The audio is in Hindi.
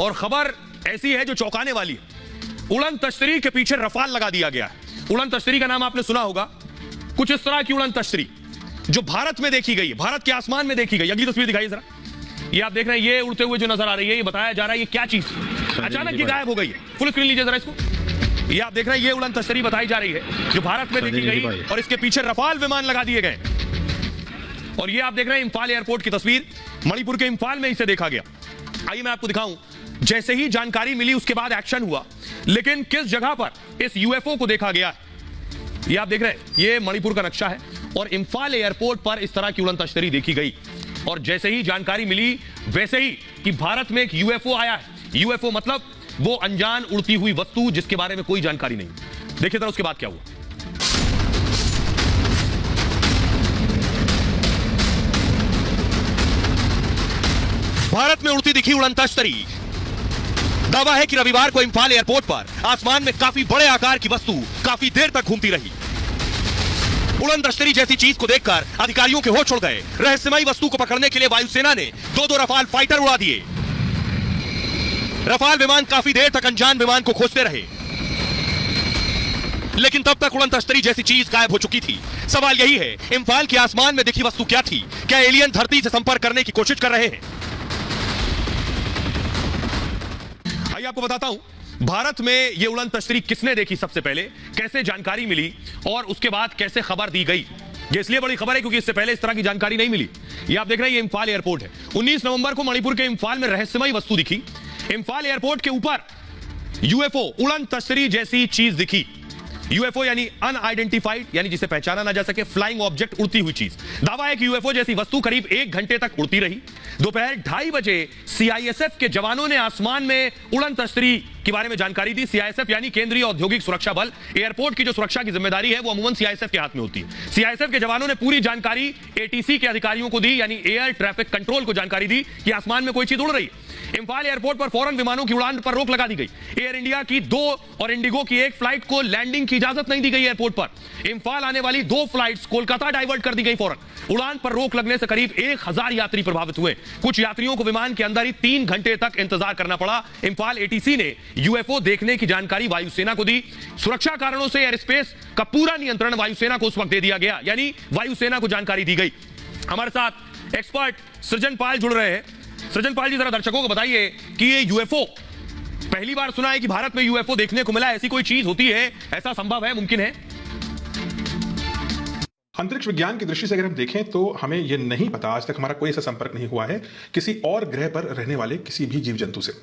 और खबर ऐसी है जो चौंकाने वाली है। उड़न तश्तरी के पीछे रफाल लगा दिया गया है। उड़न तश्तरी का नाम आपने सुना होगा। कुछ इस तरह की उड़न तश्तरी जो भारत में देखी गई है, भारत के आसमान में देखी गई। अगली तस्वीर दिखाइए जरा। ये आप देख रहे हैं, ये उड़ते हुए जो नजर आ रही है, ये बताया जा रहा है ये क्या चीज अचानक ये गायब हो गई है। फुल स्क्रीन लीजिए जरा इसको। ये आप देख रहे हैं, ये उड़न तश्तरी बताई जा रही है जो भारत में देखी गई और इसके पीछे रफाल विमान लगा दिए गए। और ये आप देख रहे हैं इंफाल एयरपोर्ट की तस्वीर, मणिपुर के इंफाल में इसे देखा गया। आइए मैं आपको दिखाऊं। जैसे ही जानकारी मिली उसके बाद एक्शन हुआ, लेकिन किस जगह पर इस यूएफओ को देखा गया है ये आप देख रहे हैं। ये मणिपुर का नक्शा है और इंफाल एयरपोर्ट पर इस तरह की उड़न तश्तरी देखी गई। और जैसे ही जानकारी मिली वैसे ही कि भारत में एक यूएफओ आया है। यूएफओ मतलब वो अनजान उड़ती हुई वस्तु जिसके बारे में कोई जानकारी नहीं। देखिए जरा उसके बाद क्या हुआ। भारत में उड़ती दिखी उड़न तश्तरी। दावा है कि रविवार को इंफाल एयरपोर्ट पर आसमान में काफी बड़े आकार की वस्तु काफी देर तक घूमती रही। उड़न तश्तरी जैसी चीज को देखकर अधिकारियों के होश उड़ गए। रहस्यमयी वस्तु को पकड़ने के लिए वायुसेना ने दो रफाल फाइटर उड़ा दिए। रफाल विमान काफी देर तक अनजान विमान को खोजते रहे, लेकिन तब तक उड़न तश्तरी जैसी चीज गायब हो चुकी थी। सवाल यही है, इंफाल के आसमान में दिखी वस्तु क्या थी? क्या एलियन धरती से संपर्क करने की कोशिश कर रहे हैं? आइए आपको बताता हूं भारत में यह उड़न तश्तरी किसने देखी सबसे पहले, कैसे जानकारी मिली और उसके बाद कैसे खबर दी गई। ये इसलिए बड़ी खबर है क्योंकि इससे पहले इस तरह की जानकारी नहीं मिली। ये आप देख रहे हैं, ये इंफाल एयरपोर्ट है। 19 नवंबर को मणिपुर के इंफाल में रहस्यमयी वस्तु दिखी। इंफाल एयरपोर्ट के ऊपर यूएफओ उड़न तश्तरी जैसी चीज दिखी। यूएफओ यानी अनआइडेंटिफाइड, यानी जिसे पहचाना ना जा सके, फ्लाइंग ऑब्जेक्ट, उड़ती हुई चीज। दावा है कि यूएफओ जैसी वस्तु करीब 1 घंटे तक उड़ती रही। दोपहर 2:30 बजे सीआईएसएफ के जवानों ने आसमान में उड़न तश्तरी के बारे में जानकारी दी। सीआईएसएफ यानी केंद्रीय औद्योगिक सुरक्षा बल। एयरपोर्ट की जो सुरक्षा की जिम्मेदारी है वो अमूमन सीआईएसएफ के हाथ में होती है। सीआईएसएफ के जवानों ने पूरी जानकारी एटीसी के अधिकारियों को दी, यानी एयर ट्रैफिक कंट्रोल को जानकारी दी कि आसमान में कोई चीज उड़ रही है। इंफाल एयरपोर्ट पर फौरन विमानों की उड़ान पर रोक लगा दी गई। एयर इंडिया की 2 और इंडिगो की 1 फ्लाइट को लैंडिंग की इजाजत नहीं दी गई एयरपोर्ट पर। इंफाल आने वाली 2 फ्लाइट्स कोलकाता डाइवर्ट कर दी गई फौरन। उड़ान पर रोक लगने से करीब 1000 यात्री प्रभावित हुए। कुछ यात्रियों को विमान के अंदर ही 3 घंटे तक इंतजार करना पड़ा। इंफाल एटीसी ने यूएफओ देखने की जानकारी वायुसेना को दी। सुरक्षा कारणों से एयर स्पेस का पूरा नियंत्रण वायुसेना को उस वक्त दे दिया गया, यानी वायुसेना को जानकारी दी गई। हमारे साथ एक्सपर्ट सृजन पाल जुड़ रहे हैं। सृजन पाल जी, जरा दर्शकों को बताइए कि ये यूएफओ पहली बार सुना है कि भारत में यूएफओ देखने को मिला। ऐसी कोई चीज होती है? ऐसा संभव है, मुमकिन है? अंतरिक्ष विज्ञान की दृष्टि से अगर हम देखें तो हमें यह नहीं पता, आज तक हमारा कोई ऐसा संपर्क नहीं हुआ है किसी और ग्रह पर रहने वाले किसी भी जीव जंतु से।